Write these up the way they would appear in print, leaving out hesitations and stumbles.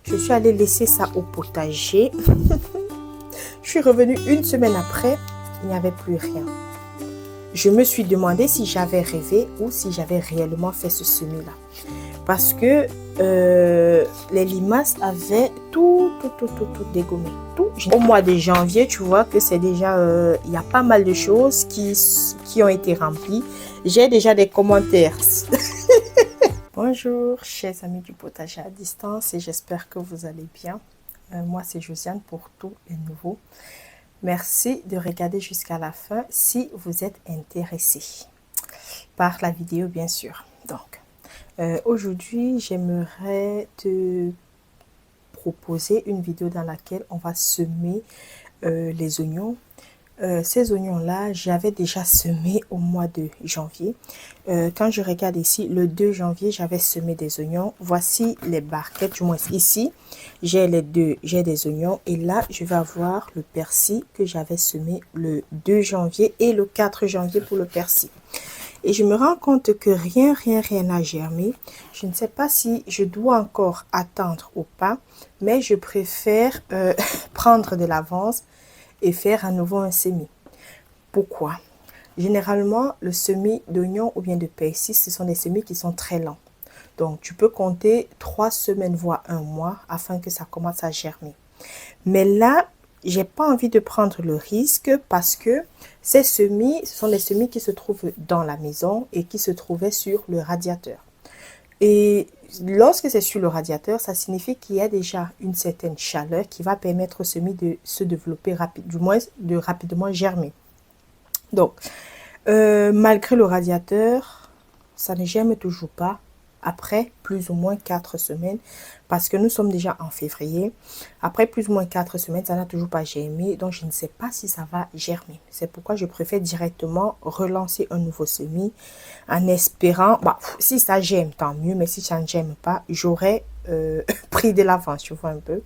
Je suis allée laisser ça au potager. Je suis revenue une semaine après, il n'y avait plus rien. Je me suis demandé si j'avais rêvé ou si j'avais réellement fait ce semis-là. Parce que les limaces avaient tout dégommé. Tout. Au mois de janvier, tu vois que c'est déjà, il y a pas mal de choses qui ont été remplies. J'ai déjà des commentaires. Bonjour, chers amis du potager à distance, et j'espère que vous allez bien. Moi, c'est Josiane pour tout et nouveau. Merci de regarder jusqu'à la fin si vous êtes intéressé par la vidéo, bien sûr. Donc, aujourd'hui, j'aimerais te proposer une vidéo dans laquelle on va semer les oignons. Ces oignons-là, j'avais déjà semé au mois de janvier. Quand je regarde ici, le 2 janvier, j'avais semé des oignons. Voici les barquettes, du moins ici, j'ai des oignons. Et là, je vais avoir le persil que j'avais semé le 2 janvier et le 4 janvier pour le persil. Et je me rends compte que rien n'a germé. Je ne sais pas si je dois encore attendre ou pas, mais je préfère prendre de l'avance et faire à nouveau un semis. Pourquoi? Généralement, le semis d'oignon ou bien de persil, ce sont des semis qui sont très lents. Donc, tu peux compter 3 semaines, voire 1 mois, afin que ça commence à germer. Mais là, j'ai pas envie de prendre le risque parce que ces semis, ce sont des semis qui se trouvent dans la maison et qui se trouvaient sur le radiateur. Et lorsque c'est sur le radiateur, ça signifie qu'il y a déjà une certaine chaleur qui va permettre au semis de se développer du moins de rapidement germer. Donc, malgré le radiateur, ça ne germe toujours pas après plus ou moins 4 semaines parce que nous sommes déjà en février. Après plus ou moins 4 semaines, ça n'a toujours pas germé. Donc, je ne sais pas si ça va germer. C'est pourquoi je préfère directement relancer un nouveau semis en espérant, si ça germe, tant mieux. Mais si ça ne germe pas, j'aurais pris de l'avance, tu vois un peu.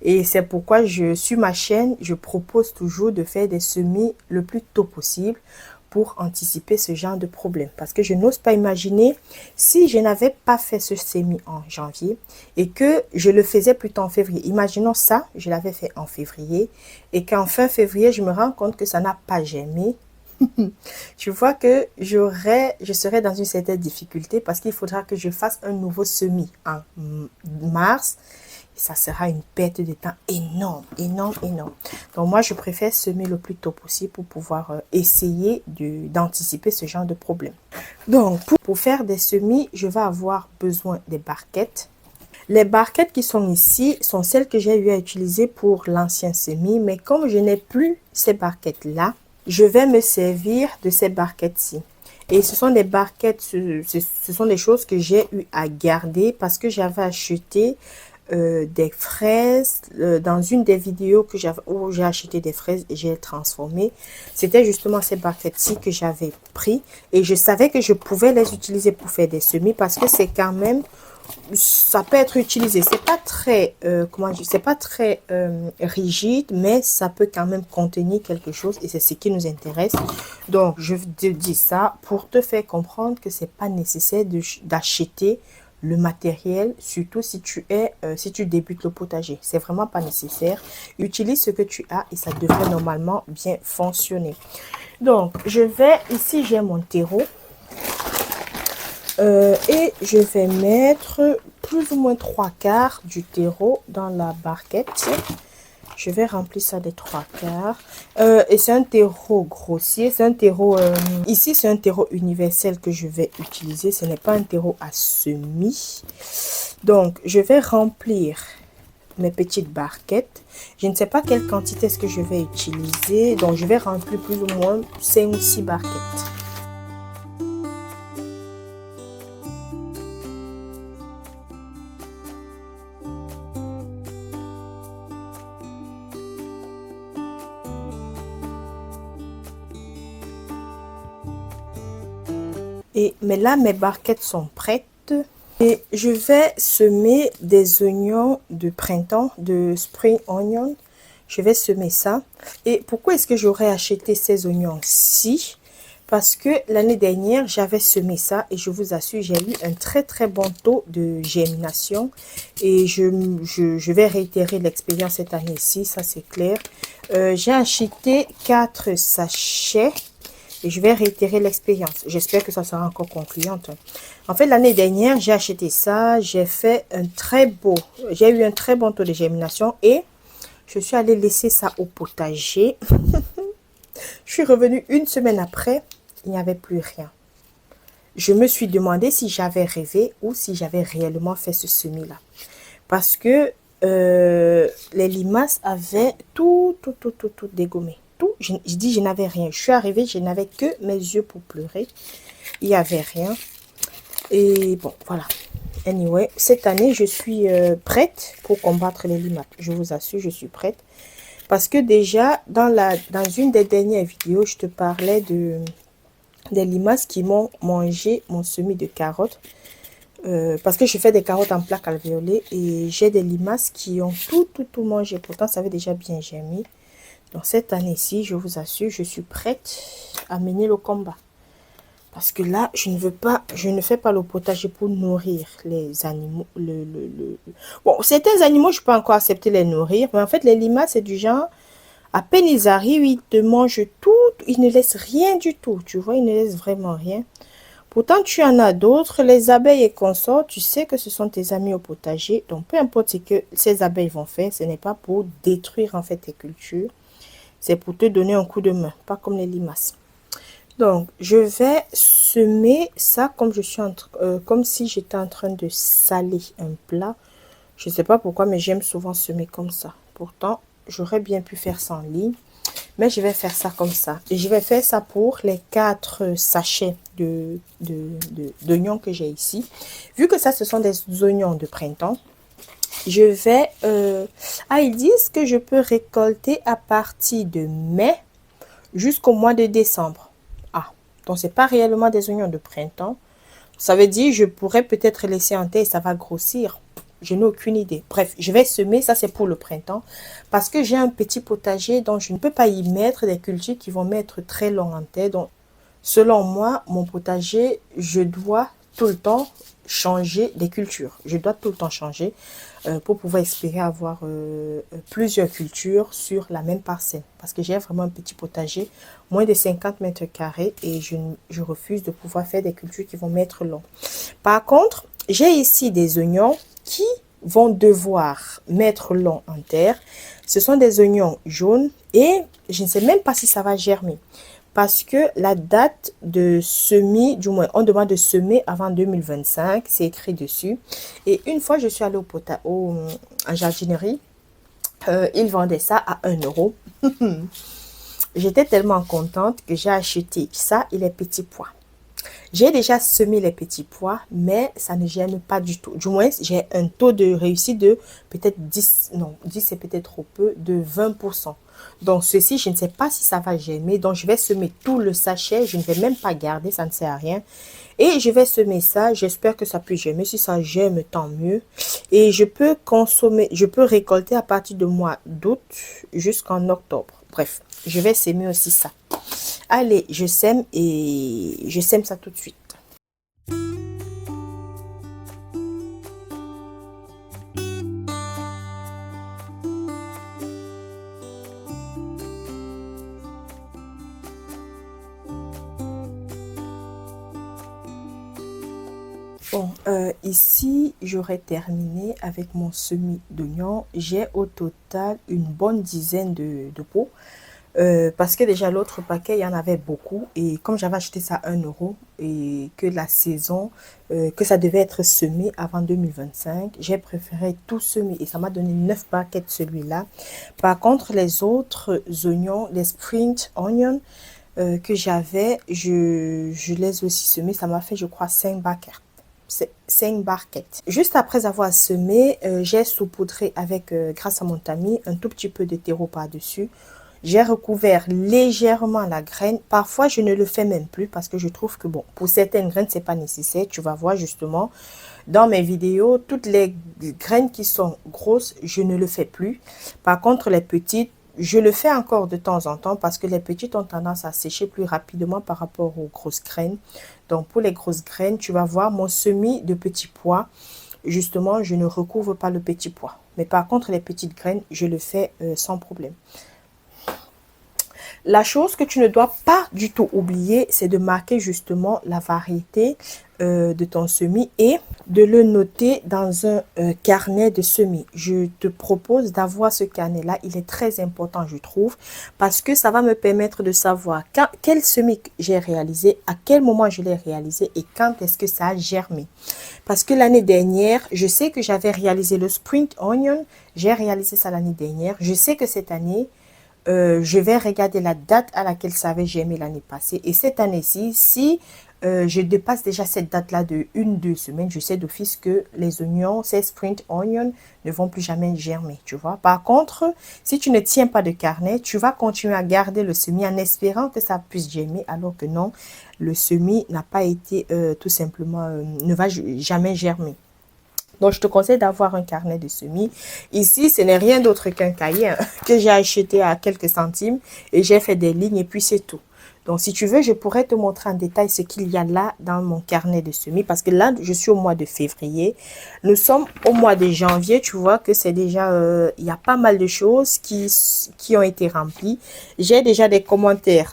Et c'est pourquoi sur ma chaîne, je propose toujours de faire des semis le plus tôt possible pour anticiper ce genre de problème. Parce que je n'ose pas imaginer si je n'avais pas fait ce semis en janvier et que je le faisais plutôt en février. Imaginons ça, je l'avais fait en février et qu'en fin février, je me rends compte que ça n'a pas germé. Tu vois que je serais dans une certaine difficulté parce qu'il faudra que je fasse un nouveau semis en mars. Ça sera une perte de temps énorme. Donc, moi, je préfère semer le plus tôt possible pour pouvoir essayer d'anticiper ce genre de problème. Donc, pour faire des semis, je vais avoir besoin des barquettes. Les barquettes qui sont ici sont celles que j'ai eu à utiliser pour l'ancien semis. Mais comme je n'ai plus ces barquettes-là, je vais me servir de ces barquettes-ci. Et ce sont des barquettes, ce sont des choses que j'ai eu à garder parce que j'avais acheté des fraises dans une des vidéos où j'ai acheté des fraises et j'ai transformé. C'était justement ces barquettes-ci que j'avais pris et je savais que je pouvais les utiliser pour faire des semis parce que c'est quand même, ça peut être utilisé. C'est pas très c'est pas très rigide, mais ça peut quand même contenir quelque chose et c'est ce qui nous intéresse. Donc je te dis ça pour te faire comprendre que c'est pas nécessaire d'acheter le matériel, surtout si tu débutes le potager. C'est vraiment pas nécessaire. Utilise ce que tu as et ça devrait normalement bien fonctionner. Donc, ici j'ai mon terreau. Et je vais mettre plus ou moins 3/4 du terreau dans la barquette. Je vais remplir ça des 3/4. Et c'est un terreau grossier. C'est un terreau... ici, c'est un terreau universel que je vais utiliser. Ce n'est pas un terreau à semis. Donc, je vais remplir mes petites barquettes. Je ne sais pas quelle quantité est-ce que je vais utiliser. Donc, je vais remplir plus ou moins 5 ou 6 barquettes. Mais là, mes barquettes sont prêtes. Et je vais semer des oignons de printemps, de spring onion. Je vais semer ça. Et pourquoi est-ce que j'aurais acheté ces oignons-ci? Parce que l'année dernière, j'avais semé ça et je vous assure, j'ai eu un très très bon taux de germination. Et je vais réitérer l'expérience cette année-ci, ça c'est clair. J'ai acheté 4 sachets et je vais réitérer l'expérience. J'espère que ça sera encore concluante. En fait, l'année dernière, j'ai acheté ça, j'ai eu un très bon taux de germination et je suis allée laisser ça au potager. Je suis revenue une semaine après, il n'y avait plus rien. Je me suis demandé si j'avais rêvé ou si j'avais réellement fait ce semis-là. Parce que les limaces avaient tout dégommé. Tout, je dis je n'avais rien. Je suis arrivée, je n'avais que mes yeux pour pleurer. Il n'y avait rien. Et bon, voilà. Anyway, cette année, je suis prête pour combattre les limaces. Je vous assure, je suis prête. Parce que déjà, dans une des dernières vidéos, je te parlais des limaces qui m'ont mangé mon semis de carottes. Parce que je fais des carottes en plaques alvéolées et j'ai des limaces qui ont tout mangé. Pourtant, ça avait déjà bien germé. Donc, cette année-ci, je vous assure, je suis prête à mener le combat. Parce que là, je ne fais pas le potager pour nourrir les animaux. Bon, certains animaux, je peux encore accepter les nourrir. Mais en fait, les limaces, c'est du genre, à peine ils arrivent, ils te mangent tout. Ils ne laissent rien du tout. Tu vois, ils ne laissent vraiment rien. Pourtant, tu en as d'autres. Les abeilles et consorts, tu sais que ce sont tes amis au potager. Donc, peu importe ce que ces abeilles vont faire, ce n'est pas pour détruire en fait tes cultures. C'est pour te donner un coup de main, pas comme les limaces. Donc, je vais semer ça comme si j'étais en train de saler un plat. Je ne sais pas pourquoi, mais j'aime souvent semer comme ça. Pourtant, j'aurais bien pu faire ça en ligne. Mais je vais faire ça comme ça. Et je vais faire ça pour les 4 sachets d'oignons que j'ai ici. Vu que ça, ce sont des oignons de printemps, je vais... ils disent que je peux récolter à partir de mai jusqu'au mois de décembre. Ah, donc c'est pas réellement des oignons de printemps. Ça veut dire je pourrais peut-être laisser en terre et ça va grossir. Je n'ai aucune idée. Bref, je vais semer, ça c'est pour le printemps. Parce que j'ai un petit potager dont je ne peux pas y mettre des cultures qui vont mettre très long en terre. Donc, selon moi, mon potager, je dois tout le temps changer des cultures. Je dois tout le temps changer pour pouvoir espérer avoir plusieurs cultures sur la même parcelle. Parce que j'ai vraiment un petit potager, moins de 50 mètres carrés et je refuse de pouvoir faire des cultures qui vont mettre long. Par contre, j'ai ici des oignons qui vont devoir mettre long en terre. Ce sont des oignons jaunes et je ne sais même pas si ça va germer. Parce que la date de semis, du moins on demande de semer avant 2025, c'est écrit dessus. Et une fois je suis allée en jardinerie, ils vendaient ça à 1 euro. J'étais tellement contente que j'ai acheté ça et les petits pois. J'ai déjà semé les petits pois, mais ça ne germe pas du tout. Du moins, j'ai un taux de réussite de peut-être 10, non, 10 c'est peut-être trop peu, de 20%. Donc, ceci, je ne sais pas si ça va germer. Donc, je vais semer tout le sachet. Je ne vais même pas garder, ça ne sert à rien. Et je vais semer ça. J'espère que ça peut germer. Si ça germe, tant mieux. Et je peux récolter à partir du mois d'août jusqu'en octobre. Bref, je vais semer aussi ça. Allez, je sème et je sème ça tout de suite. Bon, ici, j'aurais terminé avec mon semis d'oignons. J'ai au total une bonne dizaine de pots. Parce que déjà l'autre paquet, il y en avait beaucoup. Et comme j'avais acheté ça à 1 euro et que la saison, que ça devait être semé avant 2025, j'ai préféré tout semer. Et ça m'a donné 9 paquets de celui-là. Par contre, les autres oignons, les spring onions que j'avais, je les ai aussi semés. Ça m'a fait, je crois, 5 paquets. 5 barquettes. Juste après avoir semé, j'ai saupoudré avec, grâce à mon tamis, un tout petit peu de terreau par-dessus. J'ai recouvert légèrement la graine. Parfois, je ne le fais même plus parce que je trouve que, bon, pour certaines graines, c'est pas nécessaire. Tu vas voir justement dans mes vidéos, toutes les graines qui sont grosses, je ne le fais plus. Par contre, les petites, je le fais encore de temps en temps parce que les petites ont tendance à sécher plus rapidement par rapport aux grosses graines. Donc, pour les grosses graines, tu vas voir mon semis de petits pois. Justement, je ne recouvre pas le petit pois. Mais par contre, les petites graines, je le fais sans problème. La chose que tu ne dois pas du tout oublier, c'est de marquer justement la variété de ton semis et de le noter dans un carnet de semis. Je te propose d'avoir ce carnet-là. Il est très important, je trouve, parce que ça va me permettre de savoir quel semis j'ai réalisé, à quel moment je l'ai réalisé et quand est-ce que ça a germé. Parce que l'année dernière, je sais que j'avais réalisé le Sprint Onion. J'ai réalisé ça l'année dernière. Je sais que cette année, je vais regarder la date à laquelle ça avait germé l'année passée. Et cette année-ci, si je dépasse déjà cette date-là de 1-2 semaines, je sais d'office que les oignons, ces Sprint Onions, ne vont plus jamais germer, tu vois. Par contre, si tu ne tiens pas de carnet, tu vas continuer à garder le semis en espérant que ça puisse germer, alors que non, le semis n'a pas été tout simplement, ne va jamais germer. Donc, je te conseille d'avoir un carnet de semis. Ici, ce n'est rien d'autre qu'un cahier que j'ai acheté à quelques centimes et j'ai fait des lignes et puis c'est tout. Donc, si tu veux, je pourrais te montrer en détail ce qu'il y a là dans mon carnet de semis parce que là, je suis au mois de février. Nous sommes au mois de janvier. Tu vois que c'est déjà, il y a pas mal de choses qui ont été remplies. J'ai déjà des commentaires.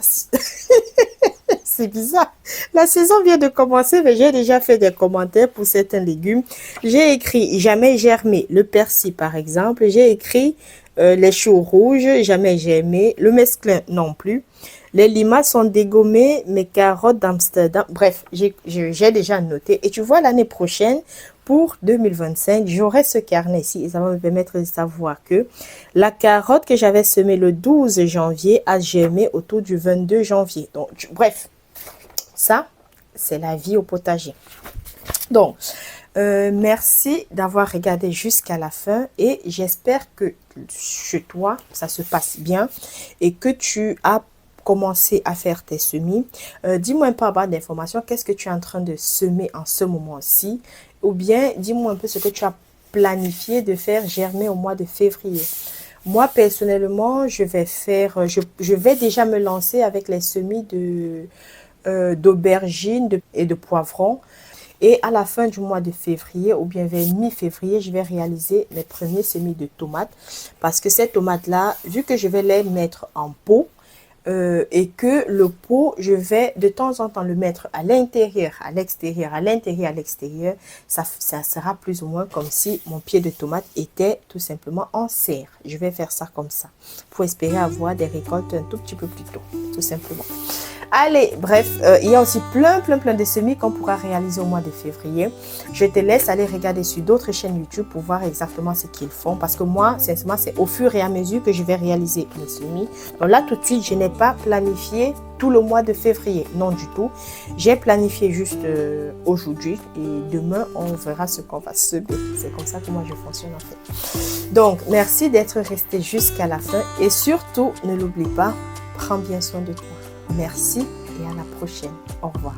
C'est bizarre. La saison vient de commencer, mais j'ai déjà fait des commentaires pour certains légumes. J'ai écrit jamais germé, le persil par exemple. J'ai écrit les choux rouges, jamais germé. Le mesclun non plus. Les limaces sont dégommées, mes carottes d'Amsterdam. Bref, j'ai déjà noté. Et tu vois, l'année prochaine, pour 2025, j'aurai ce carnet-ci et ça va me permettre de savoir que la carotte que j'avais semée le 12 janvier a germé autour du 22 janvier. Donc, bref, ça, c'est la vie au potager. Donc, merci d'avoir regardé jusqu'à la fin et j'espère que chez toi, ça se passe bien et que tu as commencé à faire tes semis. Dis-moi un peu about d'informations. Qu'est-ce que tu es en train de semer en ce moment-ci? Ou bien, dis-moi un peu ce que tu as planifié de faire germer au mois de février. Moi, personnellement, je vais déjà me lancer avec les semis d'aubergines et de poivrons. Et à la fin du mois de février ou bien vers mi-février, je vais réaliser mes premiers semis de tomates. Parce que ces tomates-là, vu que je vais les mettre en pot, et que le pot, je vais de temps en temps le mettre à l'intérieur, à l'extérieur, à l'intérieur, à l'extérieur. Ça sera plus ou moins comme si mon pied de tomate était tout simplement en serre. Je vais faire ça comme ça pour espérer avoir des récoltes un tout petit peu plus tôt, tout simplement. Allez, bref, il y a aussi plein de semis qu'on pourra réaliser au mois de février. Je te laisse aller regarder sur d'autres chaînes YouTube pour voir exactement ce qu'ils font. Parce que moi, sincèrement, c'est au fur et à mesure que je vais réaliser les semis. Donc là, tout de suite, je n'ai pas planifié tout le mois de février. Non du tout. J'ai planifié juste aujourd'hui. Et demain, on verra ce qu'on va semer. C'est comme ça que moi, je fonctionne en fait. Donc, merci d'être resté jusqu'à la fin. Et surtout, ne l'oublie pas, prends bien soin de toi. Merci et à la prochaine. Au revoir.